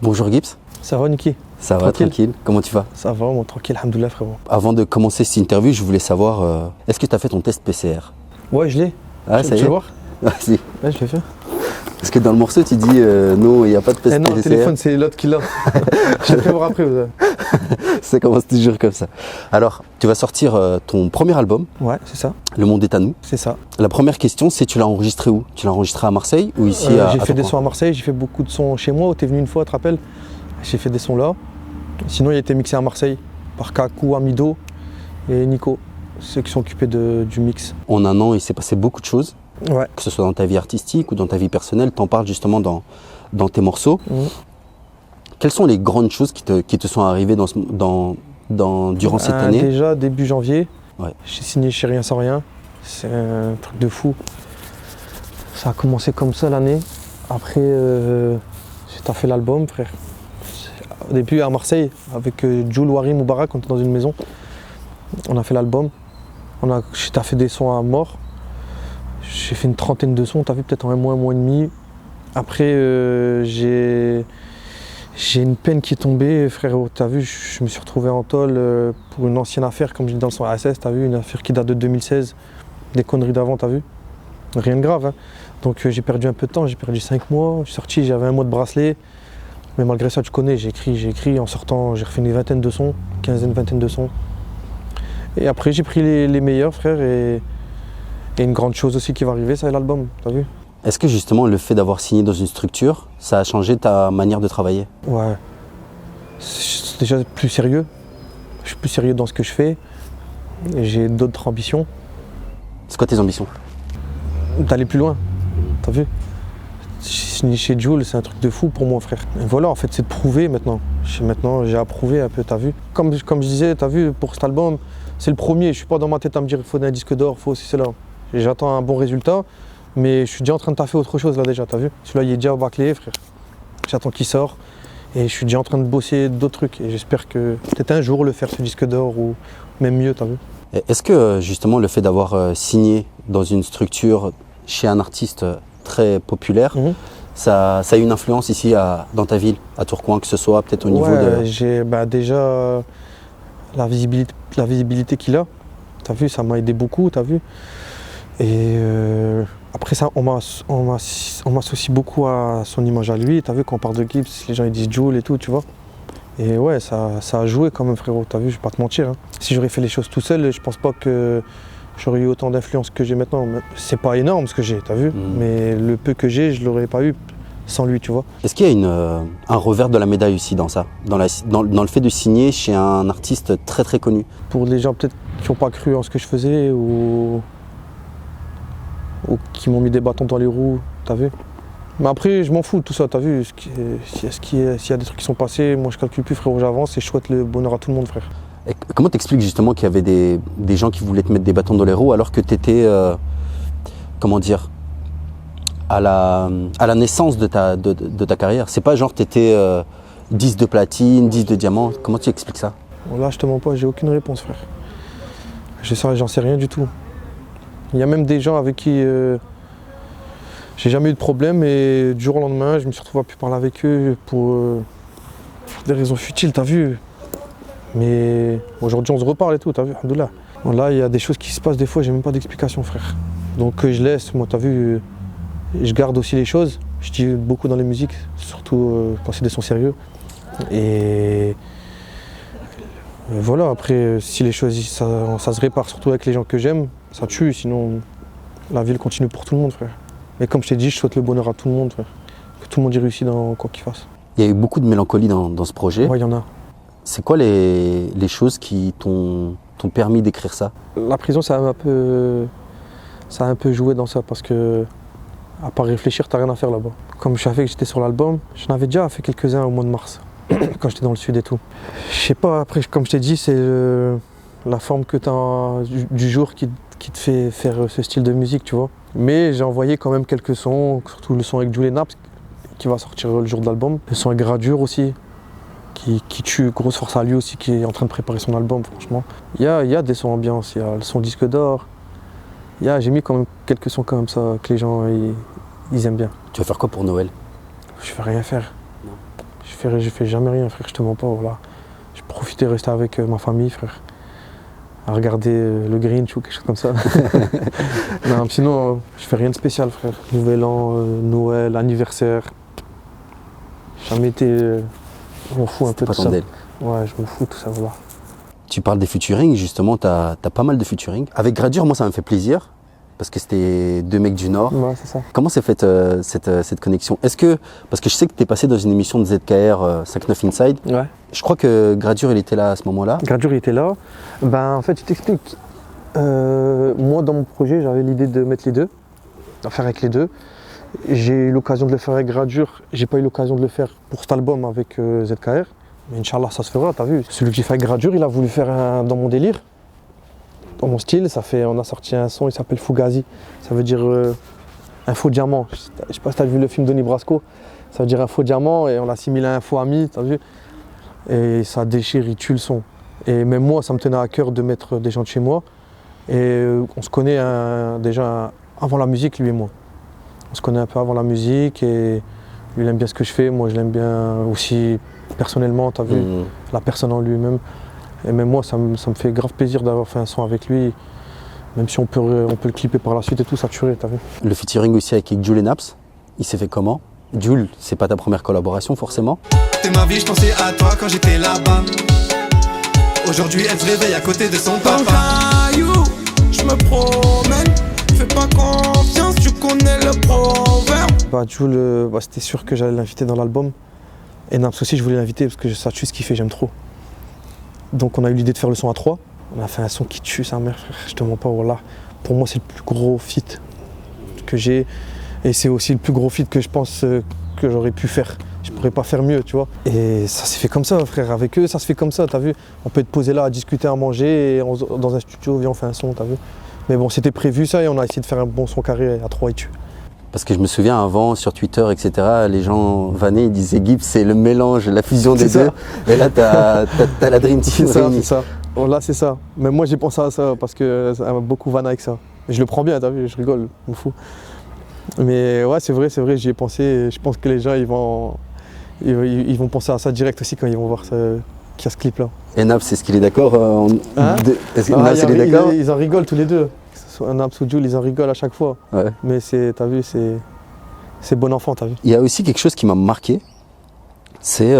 Bonjour Gibbs. Ça va Niki? Ça va, tranquille. Comment tu vas? Ça va, mon tranquille, alhamdoulilah frérot. Avant de commencer cette interview, je voulais savoir, est-ce que tu as fait ton test PCR? Ouais, je l'ai. Ah, ça y est. Tu veux le voir? Vas-y. Ouais, je l'ai fait. Parce que dans le morceau, tu dis non, il n'y a pas de test Eh non, le PCR. téléphone, c'est l'autre qui l'a. Je vais le voir après. Ça commence toujours comme ça. Alors, tu vas sortir ton premier album, Ouais, c'est ça. Le Monde est à nous. C'est ça. La première question, c'est tu l'as enregistré où? Tu l'as enregistré à Marseille ou ici J'ai fait des Tourcoing? sons à Marseille, j'ai fait beaucoup de sons chez moi. T'es venu une fois, tu te rappelles? J'ai fait des sons là. Sinon, il a été mixé à Marseille par Kakou, Amido et Nico, ceux qui sont occupés du mix. En un an, il s'est passé beaucoup de choses, Ouais. que ce soit dans ta vie artistique ou dans ta vie personnelle. Tu en parles justement dans tes morceaux. Mhm. Quelles sont les grandes choses qui te sont arrivées durant cette année? Déjà, début janvier, Ouais. j'ai signé chez Rien Sans Rien. C'est un truc de fou. Ça a commencé comme ça l'année. Après, j'ai taffé l'album, frère. Au début, à Marseille, avec Jules, Warim, Moubarak, on était dans une maison. On a fait l'album. J'ai taffé des sons à mort. J'ai fait une trentaine de sons, t'as vu, peut-être en un mois et demi. Après, j'ai une peine qui est tombée, frérot. T'as vu, je me suis retrouvé en tôle pour une ancienne affaire, comme je dis dans le son ASS, t'as vu, une affaire qui date de 2016. Des conneries d'avant, t'as vu. Rien de grave, hein. Donc j'ai perdu un peu de temps, j'ai perdu 5 mois. Je suis sorti, j'avais un mois de bracelet. Mais malgré ça, tu connais, j'ai écrit. En sortant, j'ai refait une vingtaine de sons, vingtaine de sons. Et après, j'ai pris les meilleurs, frère. Et une grande chose aussi qui va arriver, c'est l'album, t'as vu? Est-ce que justement le fait d'avoir signé dans une structure, ça a changé ta manière de travailler? Ouais. C'est déjà plus sérieux. Je suis plus sérieux dans ce que je fais. J'ai d'autres ambitions. C'est quoi tes ambitions? D'aller plus loin, t'as vu? Signer chez Jules, c'est un truc de fou pour moi, frère. Et voilà, en fait, c'est de prouver maintenant. Maintenant, j'ai approuvé un peu, t'as vu? Comme je disais, t'as vu, pour cet album, c'est le premier. Je suis pas dans ma tête à me dire il faut un disque d'or, il faut aussi cela. J'attends un bon résultat, mais je suis déjà en train de taffer autre chose là déjà, t'as vu? Celui-là, il est déjà bâclé, frère. J'attends qu'il sort. Et je suis déjà en train de bosser d'autres trucs. Et j'espère que peut-être un jour le faire ce disque d'or ou même mieux, t'as vu? Est-ce que justement le fait d'avoir signé dans une structure chez un artiste très populaire, ça a une influence ici dans ta ville, à Tourcoing, que ce soit peut-être au niveau de... J'ai déjà la visibilité qu'il a. T'as vu, ça m'a aidé beaucoup, t'as vu. Et après ça, on m'associe beaucoup à son image à lui. T'as vu, quand on parle de Gibbs, les gens ils disent Jules et tout, tu vois. Et ouais, ça a joué quand même, frérot, t'as vu, je vais pas te mentir, hein. Si j'aurais fait les choses tout seul, je pense pas que j'aurais eu autant d'influence que j'ai maintenant. C'est pas énorme ce que j'ai, t'as vu, mais le peu que j'ai, je l'aurais pas eu sans lui, tu vois. Est-ce qu'il y a un revers de la médaille aussi dans ça, dans le fait de signer chez un artiste très très connu? Pour les gens peut-être qui n'ont pas cru en ce que je faisais ou qui m'ont mis des bâtons dans les roues, t'as vu. Mais après, je m'en fous de tout ça, t'as vu. S'il y a des trucs qui sont passés, moi je calcule plus, frérot, j'avance et je souhaite le bonheur à tout le monde, frère. Et comment t'expliques justement qu'il y avait des gens qui voulaient te mettre des bâtons dans les roues alors que t'étais, comment dire, à la naissance de ta carrière? C'est pas genre t'étais 10 de platine, 10 de diamant, comment tu expliques ça? Bon, là, je te mens pas, j'ai aucune réponse, frère. J'en sais rien du tout. Il y a même des gens avec qui j'ai jamais eu de problème et du jour au lendemain, je me suis retrouvé à plus parler avec eux pour des raisons futiles, t'as vu. Mais aujourd'hui, on se reparle et tout, t'as vu, alhamdoulilah. Bon, là, il y a des choses qui se passent des fois, j'ai même pas d'explication, frère. Donc je laisse, moi, t'as vu, je garde aussi les choses. Je dis beaucoup dans les musiques, surtout quand c'est des sons sérieux. Et voilà, après, si les choses, ça se répare, surtout avec les gens que j'aime, ça tue, sinon la ville continue pour tout le monde, frère. Mais comme je t'ai dit, je souhaite le bonheur à tout le monde, frère. Que tout le monde y réussisse dans quoi qu'il fasse. Il y a eu beaucoup de mélancolie dans ce projet. Ouais, il y en a. C'est quoi les choses qui t'ont permis d'écrire ça? La prison, ça a un peu joué dans ça parce que, à part réfléchir, t'as rien à faire là-bas. Comme je savais que j'étais sur l'album, j'en avais déjà fait quelques-uns au mois de mars, quand j'étais dans le sud et tout. Je sais pas, après, comme je t'ai dit, c'est la forme que t'as du jour qui te fait faire ce style de musique, tu vois. Mais j'ai envoyé quand même quelques sons, surtout le son avec Jules et Naps, qui va sortir le jour de l'album. Le son avec Gradure aussi, qui tue, grosse force à lui aussi, qui est en train de préparer son album, franchement. Il y a des sons ambiance, il y a le son disque d'or. J'ai mis quand même quelques sons comme ça que les gens ils aiment bien. Tu vas faire quoi pour Noël? Je vais rien faire. Non. Je j'ai fait jamais rien, frère, je te mens pas, voilà. J'ai profité de rester avec ma famille, frère, à regarder le Grinch ou quelque chose comme ça. Non, sinon, je fais rien de spécial, frère. Nouvel an, Noël, anniversaire. J'ai jamais été... je m'en fous un peu de Pas ça. ton deal. Ouais, je m'en fous de tout ça, voilà. Tu parles des featuring, justement, tu as pas mal de featuring. Avec Gradure, moi, ça me fait plaisir, parce que c'était deux mecs du Nord. Ouais, c'est ça. Comment s'est faite cette connexion? Est-ce que, parce que je sais que tu es passé dans une émission de ZKR 59 Inside, Ouais. je crois que Gradure, il était là à ce moment-là. Gradure, il était là. Ben, en fait, je t'explique. Moi, dans mon projet, j'avais l'idée de mettre les deux, d'en faire avec les deux. J'ai eu l'occasion de le faire avec Gradure. J'ai pas eu l'occasion de le faire pour cet album avec ZKR. Mais Inch'Allah, ça se fera, t'as vu. Celui que j'ai fait avec Gradure, il a voulu faire dans mon délire, dans mon style. On a sorti un son, il s'appelle Fugazi. Ça veut dire un faux diamant. Je sais pas si t'as vu le film Donnie Brasco. Ça veut dire un faux diamant et on l'assimile à un faux ami, t'as vu. Et ça déchire, il tue le son. Et même moi, ça me tenait à cœur de mettre des gens de chez moi. Et on se connaît déjà avant la musique, lui et moi. On se connaît un peu avant la musique et lui, il aime bien ce que je fais. Moi, je l'aime bien aussi personnellement, t'as vu, la personne en lui-même. Et même moi, ça me fait grave plaisir d'avoir fait un son avec lui. Même si on peut le clipper par la suite et tout, ça tuerait, t'as vu. Le featuring aussi avec Jules et Naps, il s'est fait comment? Jules, c'est pas ta première collaboration forcément. T'es ma vie, je pensais à toi quand j'étais là-bas. Aujourd'hui, elle se réveille à côté de son papa. Caillou, je me promène. Fais pas confiance, tu connais le proverbe. Jules, c'était sûr que j'allais l'inviter dans l'album. Et Naps aussi, je voulais l'inviter parce que ça tue ce qu'il fait, j'aime trop. Donc on a eu l'idée de faire le son à 3. On a fait un son qui tue sa mère, frère, je te mens pas, voilà. Pour moi, c'est le plus gros feat que j'ai. Et c'est aussi le plus gros feat que je pense que j'aurais pu faire. Je pourrais pas faire mieux, tu vois. Et ça s'est fait comme ça, frère. Avec eux, ça se fait comme ça, t'as vu. On peut être posé là à discuter, à manger, et dans un studio, viens, on fait un son, t'as vu. Mais bon, c'était prévu ça et on a essayé de faire un bon son carré à 3 et tue. Parce que je me souviens avant, sur Twitter, etc., les gens vannaient, ils disaient Gibbs, c'est le mélange, la fusion des deux. Et là, t'as la Dream Team réunie. C'est ça. Bon, là, c'est ça. Mais moi, j'ai pensé à ça parce que ça m'a beaucoup vanné avec ça. Mais je le prends bien, t'as vu, je rigole, je m'en fous. Mais ouais, c'est vrai, j'y ai pensé. Et je pense que les gens, ils vont penser à ça direct aussi quand ils vont voir qu'il y a ce clip-là. Et Naps, est-ce qu'il est d'accord Naps, il est d'accord? Ils en rigolent tous les deux. Que ce soit Naps ou Jules, ils en rigolent à chaque fois. Ouais. Mais t'as vu, c'est bon enfant, t'as vu. Il y a aussi quelque chose qui m'a marqué. C'est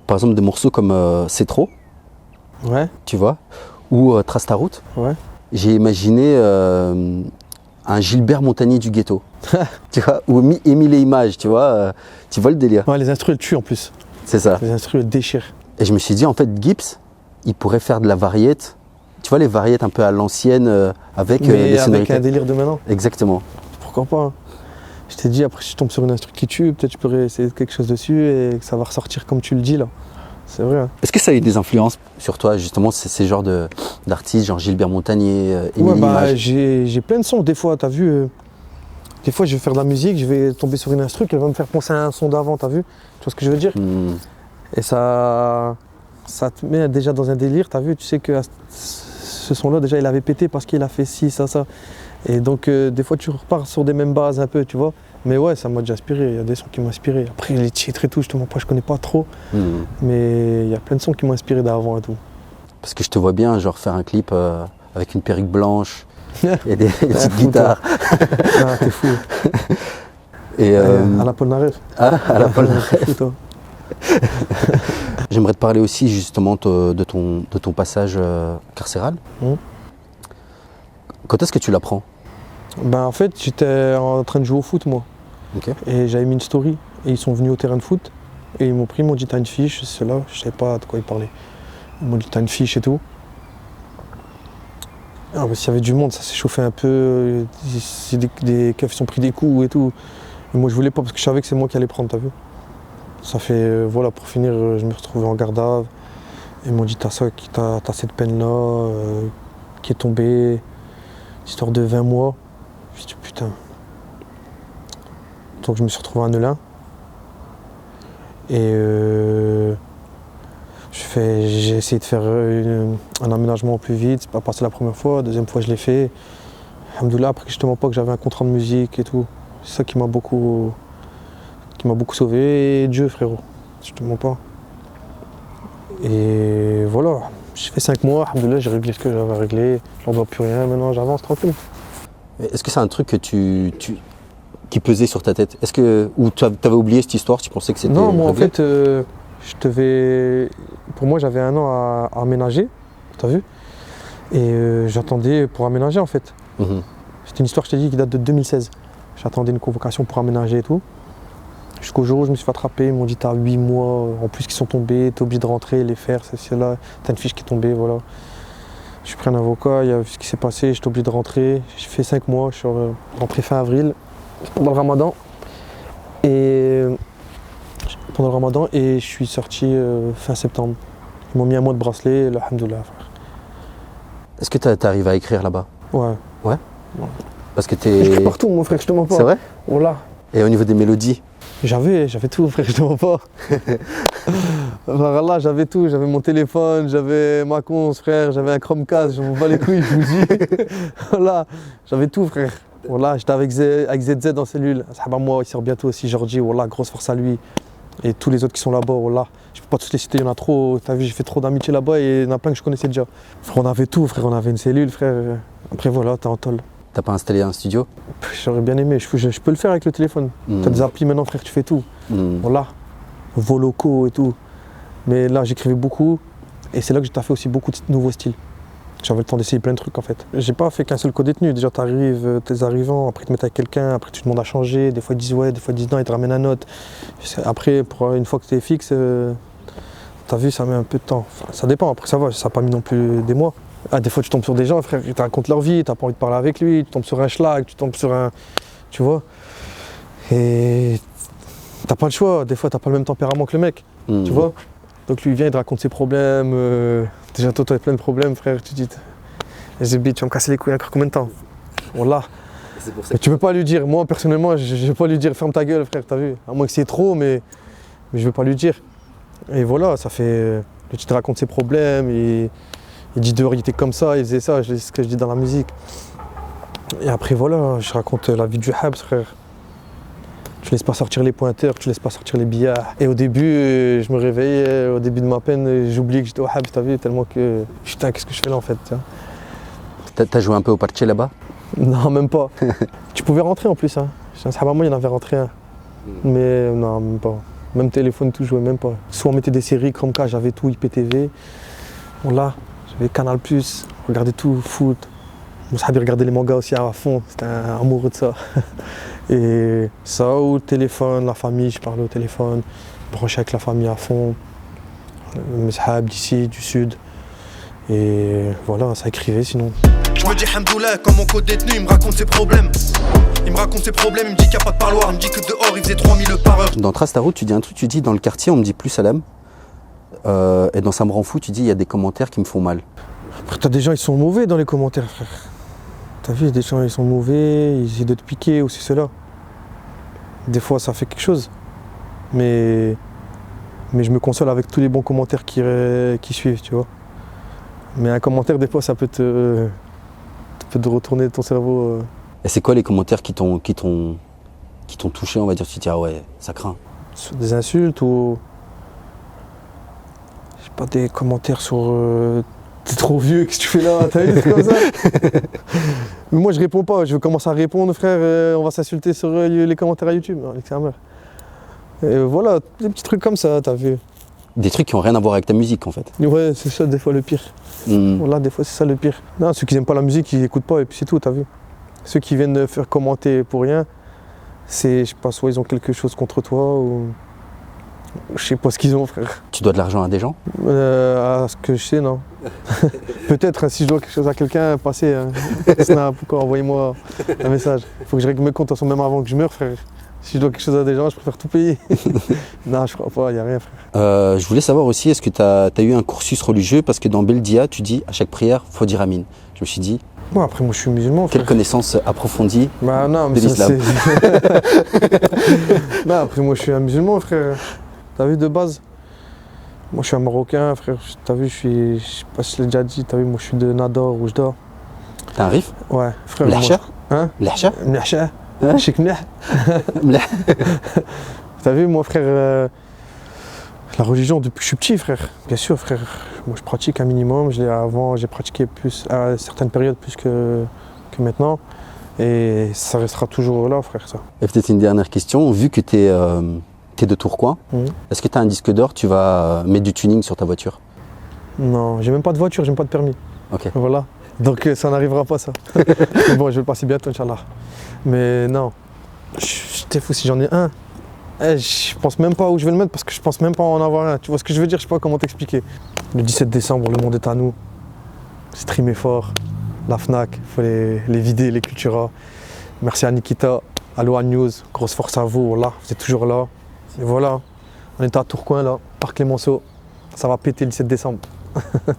par exemple des morceaux comme C'est trop, Ouais, tu vois, ou Trace ta route. ouais. J'ai imaginé un Gilbert Montagnier du ghetto, tu vois, ou Émile et Images, tu vois le délire. Ouais, les instrus, elles tuent en plus. C'est ça. Les instrus, elles déchirent. Et je me suis dit, en fait, Gibbs, il pourrait faire de la variette, tu vois, les variettes un peu à l'ancienne, avec Mais des avec sonorités. un délire de maintenant. Exactement. Pourquoi pas, hein. Je t'ai dit, après, si je tombe sur une instru qui tue, peut-être je pourrais essayer quelque chose dessus et que ça va ressortir comme tu le dis là. C'est vrai. Hein. Est-ce que ça a eu des influences sur toi, justement, ces genres d'artistes, genre Gilbert Montagnier, Émile Ouais, et Images? j'ai plein de sons des fois, t'as vu. Des fois, je vais faire de la musique, je vais tomber sur une instru qui va me faire penser à un son d'avant, t'as vu. Tu vois ce que je veux dire? Et ça te met déjà dans un délire, t'as vu, tu sais que ce son-là, déjà, il avait pété parce qu'il a fait ci, ça. Et donc, des fois, tu repars sur des mêmes bases un peu, tu vois. Mais ouais, ça m'a déjà inspiré, il y a des sons qui m'ont inspiré. Après, les titres et tout, je te mens pas, je connais pas trop. Mais il y a plein de sons qui m'ont inspiré d'avant et tout. Parce que je te vois bien, genre, faire un clip avec une perruque blanche et des petites guitares. Ah, t'es fou. Et, À la Polnareff. à la Paul T'es fou, toi. J'aimerais te parler aussi justement de ton passage carcéral. Quand est-ce que tu l'apprends? En fait, j'étais en train de jouer au foot, moi. Ok. Et j'avais mis une story. Et ils sont venus au terrain de foot. Et ils m'ont pris, ils m'ont dit, t'as une fiche, c'est là. Je savais pas de quoi ils parlaient. Ils m'ont dit, t'as une fiche et tout. Alors, s'il y avait du monde, ça s'est chauffé un peu. Des keufs sont pris des coups et tout. Et moi, je voulais pas parce que je savais que c'est moi qui allais prendre, t'as vu. Ça fait, voilà, pour finir, je me retrouvais en garde à vue. Ils m'ont dit, t'as cette peine-là qui est tombée. Histoire de 20 mois. Je me suis dit, putain. Donc je me suis retrouvé à Neulin. Et j'ai essayé de faire un aménagement au plus vite. C'est pas passé la première fois, la deuxième fois je l'ai fait. Alhamdoulilah, après je te mens pas que j'avais un contrat de musique et tout. C'est ça qui m'a beaucoup sauvé. Et Dieu, frérot, je te mens pas. Et voilà, j'ai fait 5 mois, alhamdoulilah, j'ai réglé ce que j'avais à régler, j'en dois plus rien, maintenant j'avance tranquille. Est-ce que c'est un truc que qui pesait sur ta tête? Ou tu avais oublié cette histoire, tu pensais que c'était Non, moi réglé? en fait, pour moi j'avais 1 an à aménager, t'as vu? Et j'attendais pour aménager en fait. Mhm. C'est une histoire, je t'ai dit, qui date de 2016. J'attendais une convocation pour aménager et tout. Jusqu'au jour où je me suis fait attraper, ils m'ont dit t'as 8 mois en plus qui sont tombés, t'es obligé de rentrer, les faire, celle-là, t'as une fiche qui est tombée, voilà. Je suis pris un avocat, il y a vu ce qui s'est passé, j'étais obligé de rentrer. J'ai fait 5 mois, je suis rentré fin avril, pendant le ramadan. Et je suis sorti fin septembre. Ils m'ont mis 1 mois de bracelet, alhamdoulilah. Est-ce que tu arrives à écrire là-bas? Ouais. Parce que J'écris partout mon frère, je te mens pas. C'est vrai? Voilà. Et au niveau des mélodies? J'avais tout frère, je te mens pas. Là, j'avais tout, j'avais mon téléphone, j'avais ma conce frère, j'avais un Chromecast, je m'en bats les couilles, je vous dis. Voilà, j'avais tout frère. Voilà, j'étais avec ZZ en cellule. Sahaba moi, il sort bientôt aussi, Georgie, voilà, grosse force à lui. Et tous les autres qui sont là-bas, voilà. Je peux pas tous les citer, il y en a trop. T'as vu, j'ai fait trop d'amitié là-bas et il y en a plein que je connaissais déjà. Frère, on avait tout, frère, on avait une cellule, frère. Après voilà, t'es en tôle. T'as pas installé un studio? J'aurais bien aimé, je peux le faire avec le téléphone. T'as des applis maintenant frère, tu fais tout. Voilà, vos locaux et tout. Mais là j'écrivais beaucoup et c'est là que j'ai fait aussi beaucoup de nouveaux styles. J'avais le temps d'essayer plein de trucs en fait. J'ai pas fait qu'un seul co-détenu, déjà t'arrives, t'es arrivant, après ils te mettent avec quelqu'un, après tu demandes à changer, des fois ils disent ouais, des fois ils disent non, ils te ramènent un autre. Après, une fois que t'es fixe, t'as vu, ça met un peu de temps. Enfin, ça dépend, après ça va, ça n'a pas mis non plus des mois. Ah, des fois tu tombes sur des gens, frère, ils te racontent leur vie, t'as pas envie de parler avec lui, tu tombes sur un schlag, tu tombes sur un... Tu vois. Et t'as pas le choix, des fois t'as pas le même tempérament que le mec, tu vois. Donc lui il vient, il te raconte ses problèmes, déjà toi t'as plein de problèmes frère, tu dis Zébi, tu vas me casser les couilles encore combien de temps? Voilà. Mais tu peux pas lui dire, moi personnellement je vais pas lui dire ferme ta gueule frère, t'as vu, à moins que c'est trop mais je vais pas lui dire. Et voilà, ça fait, tu te racontes ses problèmes, il dit dehors il était comme ça, il faisait ça, c'est ce que je dis dans la musique. Et après voilà, je raconte la vie du Habs frère. Tu laisses pas sortir les pointeurs, tu laisses pas sortir les billards. Et au début, je me réveillais, au début de ma peine, j'oubliais que j'étais au Habs, t'as vu, tellement que putain, qu'est-ce que je fais là en fait. T'as joué un peu au parquet là-bas? Non, même pas. Tu pouvais rentrer en plus. Hein. J'ai un sahaba, moi, il y en avait rentré un. Mais non, même pas. Même téléphone, tout, je jouais même pas. Soit on mettait des séries, Chromecast, j'avais tout, IPTV. Voilà, j'avais Canal+, regardais tout, foot. Mon sahaba, il regardait les mangas aussi à fond, c'était un amoureux de ça. Et ça, ou le téléphone, la famille, je parlais au téléphone, branché avec la famille à fond. Mes sahabs d'ici, du sud. Et voilà, ça écrivait sinon. Je me dis hamdoulah, comme mon co-détenu, il me raconte ses problèmes. Il me raconte ses problèmes, il me dit qu'il n'y a pas de parloir, il me dit que dehors il faisait 3000 par heure. Dans Trace ta route, tu dis un truc, tu dis dans le quartier on me dit plus salam. Et dans Ça me rend fou, tu dis il y a des commentaires qui me font mal. Après t'as des gens, ils sont mauvais dans les commentaires frère. T'as vu, des gens ils sont mauvais, ils essaient de te piquer ou c'est cela. Des fois ça fait quelque chose. Mais je me console avec tous les bons commentaires qui suivent, tu vois. Mais un commentaire, des fois, ça peut te retourner ton cerveau. Et c'est quoi les commentaires qui t'ont touché, on va dire? Tu te dis ah ouais, ça craint. Sur des insultes ou... Je sais pas, des commentaires sur... T'es trop vieux, qu'est-ce que tu fais là? T'as vu des trucs comme ça? Mais moi, je réponds pas. Je commence à répondre, frère. On va s'insulter sur les commentaires à YouTube. Et voilà, des petits trucs comme ça, t'as vu. Des trucs qui n'ont rien à voir avec ta musique en fait. Ouais, c'est ça des fois le pire. Voilà, des fois c'est ça le pire. Non, ceux qui n'aiment pas la musique, ils n'écoutent pas et puis c'est tout, t'as vu. Ceux qui viennent faire commenter pour rien, c'est, je sais pas, soit ils ont quelque chose contre toi ou... Je sais pas ce qu'ils ont, frère. Tu dois de l'argent à des gens? À ce que je sais, non. Peut-être, hein, si je dois quelque chose à quelqu'un, passez. Snap, pourquoi, envoyez-moi un message. Faut que je règle mes comptes même avant que je meure, frère. Si je dois quelque chose à des gens, je préfère tout payer. Non, je crois pas, il n'y a rien, frère. Je voulais savoir aussi, est-ce que tu as eu un cursus religieux? Parce que dans Beldia, tu dis à chaque prière, il faut dire Amin. Je me suis dit, bon, après, moi je suis musulman. Quelle connaissance approfondie non, mais de l'islam. Non, après, moi je suis un musulman, frère. T'as vu de base? Moi je suis un Marocain, frère. T'as vu, je sais pas si je l'ai déjà dit, t'as vu, moi je suis de Nador, où je dors. T'as un riff? Ouais, frère. L'Ahcha? Hein? L'Ahcha? L'Ahcha. Chic Mlah. Mlah. T'as vu, moi frère, La religion, depuis que je suis petit, frère. Bien sûr, frère. Moi, je pratique un minimum. Avant, j'ai pratiqué plus à certaines périodes plus que maintenant. Et ça restera toujours là, frère, ça. Et peut-être une dernière question. Vu que tu es de Tourcoing, est-ce que tu as un disque d'or, tu vas mettre du tuning sur ta voiture? Non, j'ai même pas de voiture, j'ai même pas de permis. Ok. Voilà. Donc ça n'arrivera pas, ça. Mais bon, je vais le passer bientôt, Inch'Allah. Mais non, j'étais fou si j'en ai un. Je pense même pas où je vais le mettre parce que je pense même pas en avoir un. Tu vois ce que je veux dire? Je sais pas comment t'expliquer. Le 17 décembre, le monde est à nous. Streamer fort. La Fnac, il faut les vider, les Cultura. Merci à Nikita, à Loa News. Grosse force à vous, là, vous êtes toujours là. Et voilà, on est à Tourcoing là, Parc Clémenceau. Ça va péter le 17 décembre.